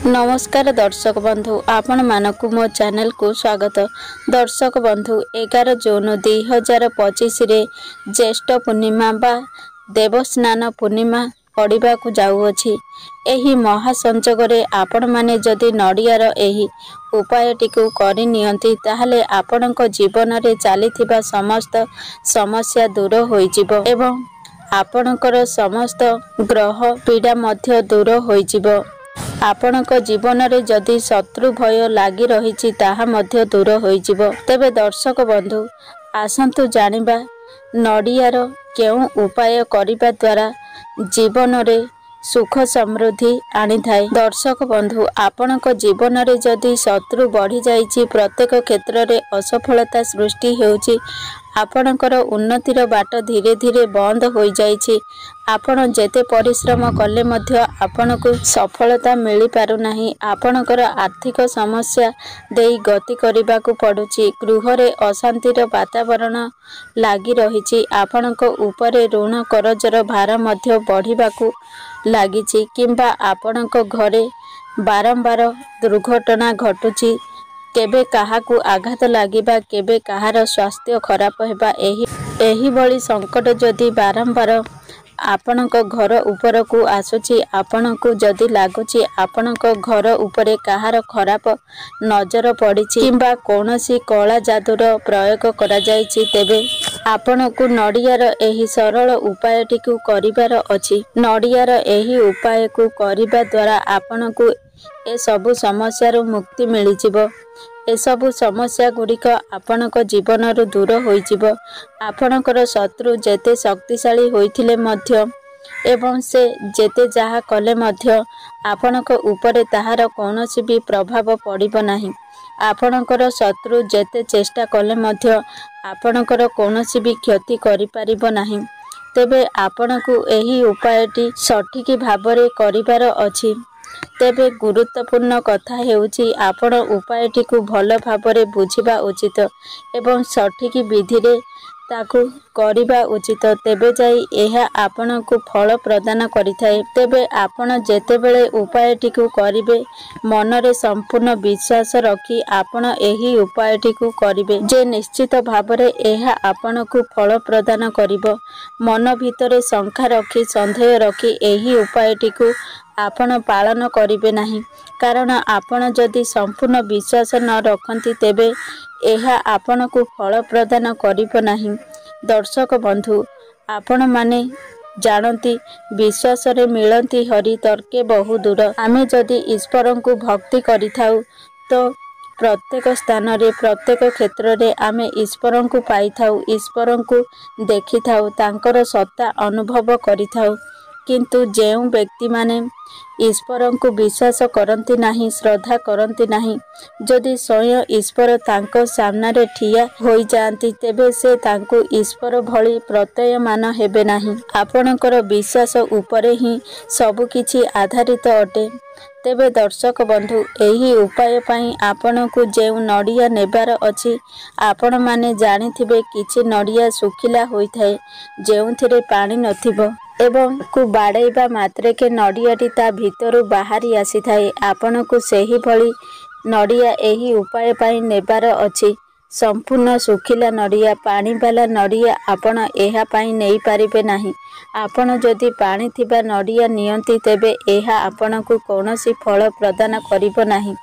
नमस्कार दर्शक बंधु आपण मानक मो चैनल को स्वागत। दर्शक बंधु 11 जून 2025 रे ज्येष्ठ पूर्णिमा बा देवस्नान पूर्णिमा पड़िबा को जाउअछि। एही महासंजोग रे आपण माने जदि नडियार एही उपायटी को करि नियंती ताहले आपणक जीवन रे चलीथिबा समस्त समस्या दूर होई जिवो एवं आपणकर समस्त ग्रह पीड़ा मध्य दूर होई जिवो। आपणक जीवन रे जदि शत्रु भय लागी रहिछि ताहा मध्य दूर होई जिवो। तेबे दर्शक बंधु आसंतु जानिबा नडियार केउ उपाय करिबा द्वारा जीवन रे सुख समृद्धि आनी थाए। दर्शक बंधु आपणक जीवन रे जदि शत्रु बढ़ी जाइछि प्रत्येक क्षेत्र रे असफलता सृष्टि हेउछि आपणकर उन्नतिर बाट धीरे धीरे बंद होई जाइछि। आपण जेते परिश्रम कले मध्य आपणको सफलता मिली पारु नाही। आपणकर आर्थिक समस्या देई गति करिबा को पडुछि। गृह रे अशांतिर वातावरण लागी रहिछि। आपणको ऊपरे ऋण करजर भार मध्य बढ़िबा को लागिछि किंबा आपणको घरे बारंबार दुर्घटना घटुछि। केबे काहाकू आघात लागिबा केबे काहार स्वास्थ्य खराब हेबा एही बड़ी संकट जदि बारंबार आपणक घर ऊपर को आसुछि आपणकू जदि लागुछि आपणक घर ऊपर काहार खराब नजर पड़िछि किंबा कोनोसी कला जादूर प्रयोग करा जाइछि तेबे आपणकू नडियार एही सरल उपायटी को करिबार अछि। नडियार एही उपाय को करिबा द्वारा आपणकू ए सबु समस्या रो मुक्ति मिली जिवो। ए सबु समस्या गुड़िक आपणक जीवन रु दूर होई जिवो। आपणकर शत्रु जेते शक्तिशाली होइथिले मध्य एवं से जेते जहा कले मध्य आपणक ऊपर ताहार कोनोसी भी प्रभाव पड़िबो नाही। आपणकर शत्रु जेते चेष्टा कले मध्य आपणकर कोनोसी भी क्षति करि पारिबो नाही। तेबे आपणकू एही उपायटी सठिक भाबरे करिबार अछि। तेबे गुरुत्वपूर्ण कथा हेउछि आपण उपायटी को भल भाबरे बुझिबा उचित एवं सठिक विधि रे ताकू करिबा उचित तेबे जाई एहा आपण को फल प्रदान करिथाए। तेबे आपण जेतेबेले उपायटी को करिबे मन रे संपूर्ण विश्वास रखी आपण एही उपायटी को करिबे जे निश्चित भाबरे एहा आपण को फल प्रदान करिवो। मन भितरे शंका रखी संदेह रखी एही उपायटी को आपण पालन करिबे नाही कारण आपण जदि संपूर्ण विश्वास न रखंती तेबे एहा आपण को फल प्रदान करिबो नाही। दर्शक बंधु आपण माने जानती विश्वास रे मिलंती हरि तर्के बहु दूर। आमे जदि ईश्वर को भक्ति करिथाउ तो प्रत्येक स्थान रे प्रत्येक क्षेत्र रे आमे ईश्वर को पाइथाउ ईश्वर को देखिथाउ तांकर सत्ता अनुभव करिथाउ। किंतु जेउ व्यक्ति माने ईश्वर को विश्वास करती नहीं श्रद्धा करती नहीं जदि स्वयं ईश्वर तांको सामने रे ठिया होई जाती तेबे से तांको ईश्वर भली प्रत्ययमान हेबे नहीं। आपणकर विश्वास उपरे ही सब किछि आधारित अटे। तेबे दर्शक बंधु एही उपाय पई आपण को जेउ नडिया नेबार अछि आपण माने जानिथिबे किछि नडिया सुखिला होई थाए जेउथिरे पानी नथिबो एवं को बाड़ेबा मात्रे के नडियाटी ता भितरु बाहरी आसी थाए। आपण को सही भली नडिया एही उपाय पई नेबार अछि। संपूर्ण सुखिला नडिया पानी वाला नडिया आपण एहा पई नेई पारिबे नाही। आपण जदि पानी थिबा नडिया नियंती तेबे एहा आपण को कोनोसी फल प्रदान करिबो नाही।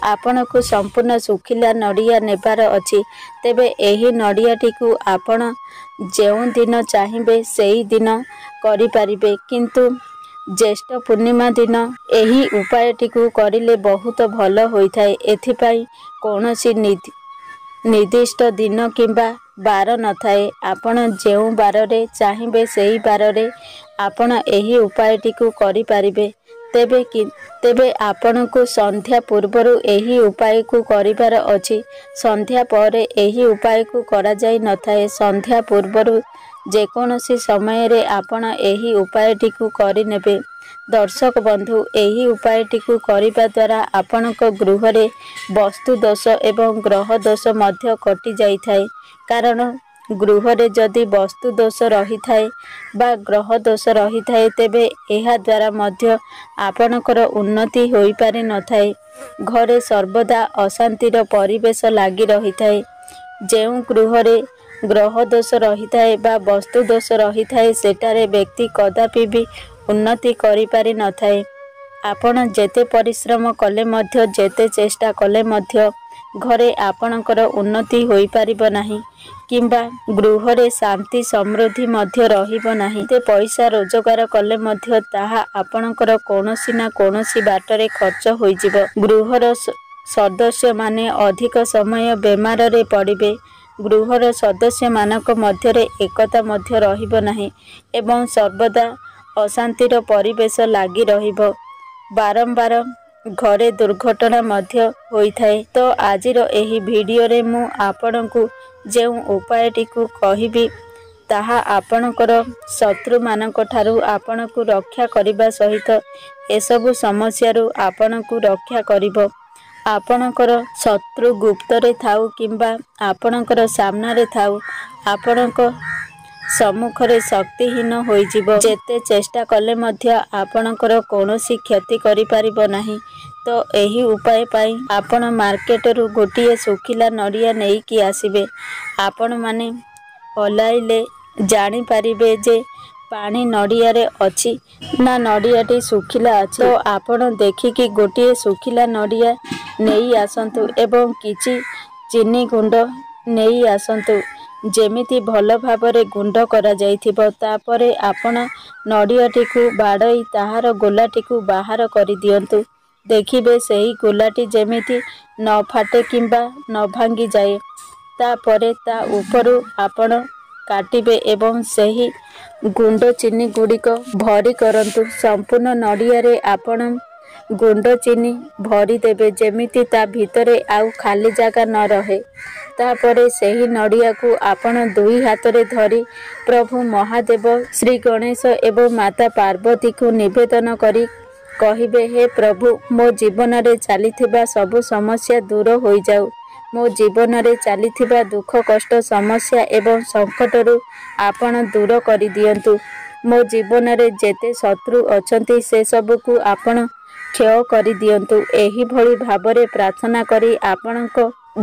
आपण को संपूर्ण सुखिला नडिया नेबार अछि। तेबे एही नडियाटी को आपण जेउ दिन चाहिबे सेही दिन करि पारिबे किंतु ज्येष्ठ पूर्णिमा दिन एही उपायटी को करिले बहुत भल होई थाए। एथि पई कोनोसी निर्दिष्ट दिन किंबा बार न थाए। आपण जेउ बार रे चाहिबे सेही बार रे आपण एही उपायटी को करि पारिबे। तेबे आपण को संध्या पूर्वरु एही उपाय को करिबार अछि। संध्या परे एही उपाय को करा जाय न थाए। संध्या पूर्वरु जेकोनोसी समय रे आपण एही उपायटी को करि नेबे। दर्शक बंधु एही उपायटी को करिबा द्वारा आपणक गृह रे वस्तु दोष एवं ग्रह दोष मध्य कटि जाई थाए कारण ଗୃହରେ ଯଦି ବସ୍ତୁ ଦୋଷ ରହିଥାଏ ବା ଗ୍ରହ ଦୋଷ ରହିଥାଏ ତେବେ ଏହା ଦ୍ୱାରା ମଧ୍ୟ ଆପଣଙ୍କର ଉନ୍ନତି ହୋଇପାରି ନଥାଏ। ଘରେ ସର୍ବଦା ଅଶାନ୍ତିର ପରିବେଶ ଲାଗି ରହିଥାଏ। ଯେଉଁ ଗୃହରେ ଗ୍ରହ ଦୋଷ ରହିଥାଏ ବା ବସ୍ତୁ ଦୋଷ ରହିଥାଏ ସେଠାରେ ବ୍ୟକ୍ତି କଦାପି ବି ଉନ୍ନତି କରିପାରି ନଥାଏ। ଆପଣ ଯେତେ ପରିଶ୍ରମ କଲେ ମଧ୍ୟ ଯେତେ ଚେଷ୍ଟା କଲେ ମଧ୍ୟ ଘରେ ଆପଣଙ୍କର ଉନ୍ନତି ହୋଇପାରିବ ନାହିଁ କିମ୍ବା ଗୃହରେ ଶାନ୍ତି ସମୃଦ୍ଧି ମଧ୍ୟ ରହିବ ନାହିଁ। ଏତେ ପଇସା ରୋଜଗାର କଲେ ମଧ୍ୟ ତାହା ଆପଣଙ୍କର କୌଣସି ନା କୌଣସି ବାଟରେ ଖର୍ଚ୍ଚ ହୋଇଯିବ। ଗୃହର ସଦସ୍ୟମାନେ ଅଧିକ ସମୟ ବେମାରରେ ପଡ଼ିବେ। ଗୃହର ସଦସ୍ୟମାନଙ୍କ ମଧ୍ୟରେ ଏକତା ମଧ୍ୟ ରହିବ ନାହିଁ ଏବଂ ସର୍ବଦା ଅଶାନ୍ତିର ପରିବେଶ ଲାଗି ରହିବ। ବାରମ୍ବାର ଘରେ ଦୁର୍ଘଟଣା ମଧ୍ୟ ହୋଇଥାଏ। ତ ଆଜିର ଏହି ଭିଡ଼ିଓରେ ମୁଁ ଆପଣଙ୍କୁ ଯେଉଁ ଉପାୟଟିକୁ କହିବି ତାହା ଆପଣଙ୍କର ଶତ୍ରୁମାନଙ୍କ ଠାରୁ ଆପଣଙ୍କୁ ରକ୍ଷା କରିବା ସହିତ ଏସବୁ ସମସ୍ୟାରୁ ଆପଣଙ୍କୁ ରକ୍ଷା କରିବ। ଆପଣଙ୍କର ଶତ୍ରୁ ଗୁପ୍ତରେ ଥାଉ କିମ୍ବା ଆପଣଙ୍କର ସାମ୍ନାରେ ଥାଉ ଆପଣଙ୍କ ସମ୍ମୁଖରେ ଶକ୍ତିହୀନ ହୋଇଯିବ। ଯେତେ ଚେଷ୍ଟା କଲେ ମଧ୍ୟ ଆପଣଙ୍କର କୌଣସି କ୍ଷତି କରିପାରିବ ନାହିଁ। ତ ଏହି ଉପାୟ ପାଇଁ ଆପଣ ମାର୍କେଟରୁ ଗୋଟିଏ ଶୁଖିଲା ନଡ଼ିଆ ନେଇକି ଆସିବେ। ଆପଣମାନେ ହଲାଇଲେ ଜାଣିପାରିବେ ଯେ ପାଣି ନଡ଼ିଆରେ ଅଛି ନା ନଡ଼ିଆଟି ଶୁଖିଲା ଅଛି। ତ ଆପଣ ଦେଖିକି ଗୋଟିଏ ଶୁଖିଲା ନଡ଼ିଆ ନେଇ ଆସନ୍ତୁ ଏବଂ କିଛି ଚିନି ଗୁଣ୍ଡ ନେଇ ଆସନ୍ତୁ ଯେମିତି ଭଲ ଭାବରେ ଗୁଣ୍ଡ କରାଯାଇଥିବ। ତାପରେ ଆପଣ ନଡ଼ିଆଟିକୁ ବାଡ଼େଇ ତାହାର ଗୋଲାଟିକୁ ବାହାର କରିଦିଅନ୍ତୁ। ଦେଖିବେ ସେହି ଗୋଲାଟି ଯେମିତି ନ ଫାଟେ କିମ୍ବା ନ ଭାଙ୍ଗିଯାଏ। ତାପରେ ତା ଉପରୁ ଆପଣ କାଟିବେ ଏବଂ ସେହି ଗୁଣ୍ଡ ଚିନି ଗୁଡ଼ିକ ଭରି କରନ୍ତୁ। ସମ୍ପୂର୍ଣ୍ଣ ନଡ଼ିଆରେ ଆପଣ ଗୁଣ୍ଡ ଚିନି ଭରିଦେବେ ଯେମିତି ତା ଭିତରେ ଆଉ ଖାଲି ଜାଗା ନ ରହେ। ତାପରେ ସେହି ନଡ଼ିଆକୁ ଆପଣ ଦୁଇ ହାତରେ ଧରି ପ୍ରଭୁ ମହାଦେବ, ଶ୍ରୀ ଗଣେଶ ଏବଂ ମାତା ପାର୍ବତୀଙ୍କୁ ନିବେଦନ କରି କହିବେ, ହେ ପ୍ରଭୁ, ମୋ ଜୀବନରେ ଚାଲିଥିବା ସବୁ ସମସ୍ୟା ଦୂର ହୋଇଯାଉ। ମୋ ଜୀବନରେ ଚାଲିଥିବା ଦୁଃଖ କଷ୍ଟ ସମସ୍ୟା ଏବଂ ସଙ୍କଟରୁ ଆପଣ ଦୂର କରିଦିଅନ୍ତୁ। ମୋ ଜୀବନରେ ଯେତେ ଶତ୍ରୁ ଅଛନ୍ତି ସେସବୁକୁ ଆପଣ କ୍ଷୟ କରିଦିଅନ୍ତୁ। ଏହିଭଳି ଭାବରେ ପ୍ରାର୍ଥନା କରି ଆପଣଙ୍କ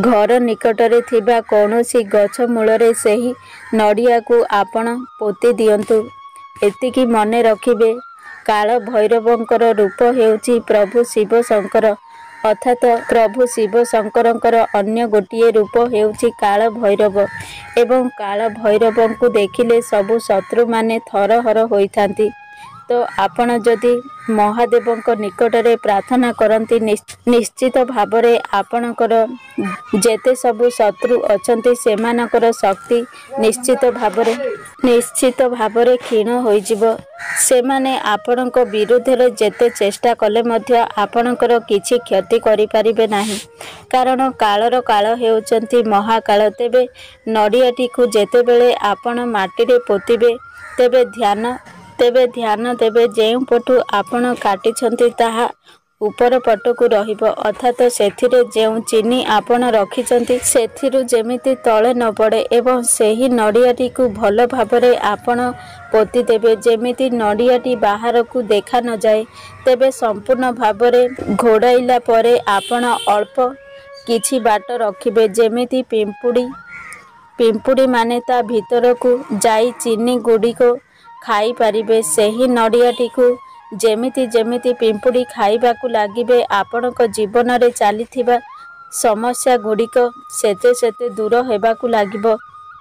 ଘର ନିକଟରେ ଥିବା କୌଣସି ଗଛ ମୂଳରେ ସେହି ନଡ଼ିଆକୁ ଆପଣ ପୋତି ଦିଅନ୍ତୁ। ଏତିକି ମନେ ରଖିବେ, କାଳ ଭୈରବଙ୍କର ରୂପ ହେଉଛି ପ୍ରଭୁ ଶିବ ଶଙ୍କର, ଅର୍ଥାତ୍ ପ୍ରଭୁ ଶିବ ଶଙ୍କରଙ୍କର ଅନ୍ୟ ଗୋଟିଏ ରୂପ ହେଉଛି କାଳ ଭୈରବ ଏବଂ କାଳ ଭୈରବଙ୍କୁ ଦେଖିଲେ ସବୁ ଶତ୍ରୁମାନେ ଥରହର ହୋଇଥାନ୍ତି। ତ ଆପଣ ଯଦି ମହାଦେବଙ୍କ ନିକଟରେ ପ୍ରାର୍ଥନା କରନ୍ତି ନିଶ୍ଚିତ ଭାବରେ ଆପଣଙ୍କର ଯେତେ ସବୁ ଶତ୍ରୁ ଅଛନ୍ତି ସେମାନଙ୍କର ଶକ୍ତି ନିଶ୍ଚିତ ଭାବରେ କ୍ଷୀଣ ହୋଇଯିବ। ସେମାନେ ଆପଣଙ୍କ ବିରୁଦ୍ଧରେ ଯେତେ ଚେଷ୍ଟା କଲେ ମଧ୍ୟ ଆପଣଙ୍କର କିଛି କ୍ଷତି କରିପାରିବେ ନାହିଁ। କାରଣ କାଳର କାଳ ହେଉଛନ୍ତି ମହାକାଳ। ତେବେ ନଡ଼ିଆଟିକୁ ଯେତେବେଳେ ଆପଣ ମାଟିରେ ପୋତିବେ ତେବେ ଧ୍ୟାନ ଦେବେ ଯେଉଁ ପଟୁ ଆପଣ କାଟିଛନ୍ତି ତାହା ଉପର ପଟକୁ ରହିବ, ଅର୍ଥାତ୍ ସେଥିରେ ଯେଉଁ ଚିନି ଆପଣ ରଖିଛନ୍ତି ସେଥିରୁ ଯେମିତି ତଳେ ନ ପଡ଼େ ଏବଂ ସେହି ନଡ଼ିଆଟିକୁ ଭଲ ଭାବରେ ଆପଣ ପୋତିଦେବେ ଯେମିତି ନଡ଼ିଆଟି ବାହାରକୁ ଦେଖା ନଯାଏ। ତେବେ ସମ୍ପୂର୍ଣ୍ଣ ଭାବରେ ଘୋଡ଼ାଇଲା ପରେ ଆପଣ ଅଳ୍ପ କିଛି ବାଟ ରଖିବେ ଯେମିତି ପିମ୍ପୁଡ଼ିମାନେ ତା ଭିତରକୁ ଯାଇ ଚିନି ଗୁଡ଼ିକ ଖାଇପାରିବେ। ସେହି ନଡ଼ିଆଟିକୁ ଯେମିତି ପିମ୍ପୁଡ଼ି ଖାଇବାକୁ ଲାଗିବେ ଆପଣଙ୍କ ଜୀବନରେ ଚାଲିଥିବା ସମସ୍ୟା ଗୁଡ଼ିକ ସେତେ ଦୂର ହେବାକୁ ଲାଗିବ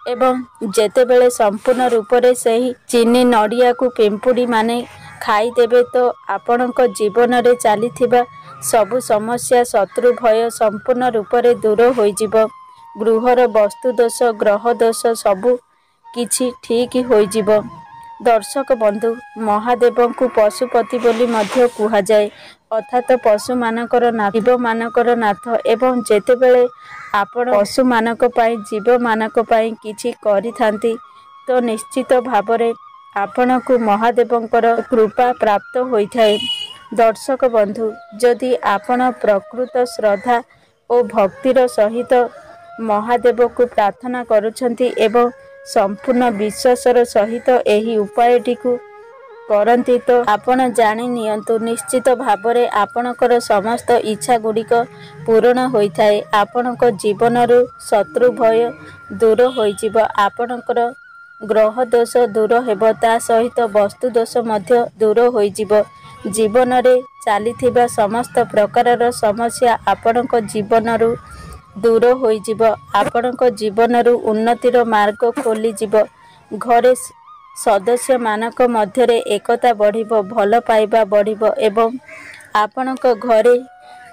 ଏବଂ ଯେତେବେଳେ ସମ୍ପୂର୍ଣ୍ଣ ରୂପରେ ସେହି ଚିନି ନଡ଼ିଆକୁ ପିମ୍ପୁଡ଼ିମାନେ ଖାଇଦେବେ ତ ଆପଣଙ୍କ ଜୀବନରେ ଚାଲିଥିବା ସବୁ ସମସ୍ୟା, ଶତ୍ରୁ ଭୟ ସମ୍ପୂର୍ଣ୍ଣ ରୂପରେ ଦୂର ହୋଇଯିବ। ଗୃହର ବସ୍ତୁ ଦୋଷ, ଗ୍ରହ ଦୋଷ ସବୁ କିଛି ଠିକ୍ ହୋଇଯିବ। ଦର୍ଶକ ବନ୍ଧୁ, ମହାଦେବଙ୍କୁ ପଶୁପତି ବୋଲି ମଧ୍ୟ କୁହାଯାଏ, ଅର୍ଥାତ୍ ପଶୁମାନଙ୍କର ନାଥ, ଜୀବମାନଙ୍କର ନାଥ ଏବଂ ଯେତେବେଳେ ଆପଣ ପଶୁମାନଙ୍କ ପାଇଁ, ଜୀବମାନଙ୍କ ପାଇଁ କିଛି କରିଥାନ୍ତି ତ ନିଶ୍ଚିତ ଭାବରେ ଆପଣଙ୍କୁ ମହାଦେବଙ୍କର କୃପା ପ୍ରାପ୍ତ ହୋଇଥାଏ। ଦର୍ଶକ ବନ୍ଧୁ, ଯଦି ଆପଣ ପ୍ରକୃତ ଶ୍ରଦ୍ଧା ଓ ଭକ୍ତିର ସହିତ ମହାଦେବକୁ ପ୍ରାର୍ଥନା କରୁଛନ୍ତି ଏବଂ संपूर्ण विश्वासर सहित एही उपायटिकु करंती तो आपण जानि नियंतु निश्चित भावरे आपणकर समस्त इच्छा गुड़िक पूरण होइथाए। आपणक जीवनरु शत्रु भय दूर होइजिब, आपणकर ग्रह दोष दूर हेब, ता सहित वस्तु दोष मध्य दूर होइजिब। जीवन रे चलीथिबा समस्त प्रकारर समस्या आपणक जीवनरु दूर होइजिब। आपणक जीवनरु उन्नतिर मार्ग खोलिजिब। घरे सदस्य मानक मध्यरे एकता बढ़िब, भल पाइबा बढ़िब एवं आपणक घरे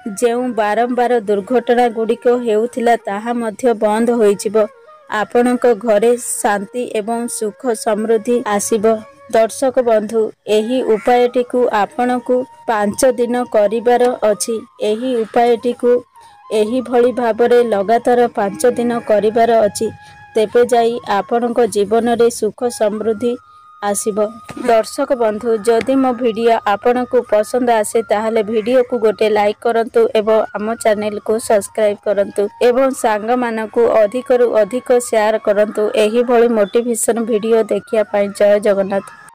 जेउ बारंबार दुर्घटना गुड़िक हेउथिला ताहा मध्य बंद होइजिब। आपणक घरे शांति एवं सुख समृद्धि आसिब। दर्शक बंधु, एही उपायटिकु आपणकु 5 दिन करिबार अछि। एही उपायटिकु एही भली भाबरे लगातार 5 दिन करिबार अछि, तेबे जाई आपणक जीवन रे सुख समृद्धि आसिब। दर्शक बंधु, जदि मो वीडियो आपणकु पसंद आसे ताहले वीडियो को गोटे लाइक करंतु एवं आम चैनल को सब्सक्राइब करंतु एवं सांग मानकु अधिक रु अधिक शेयर करंतु। एही भली मोटिवेशन वीडियो देखिया पाई। जय जगन्नाथ।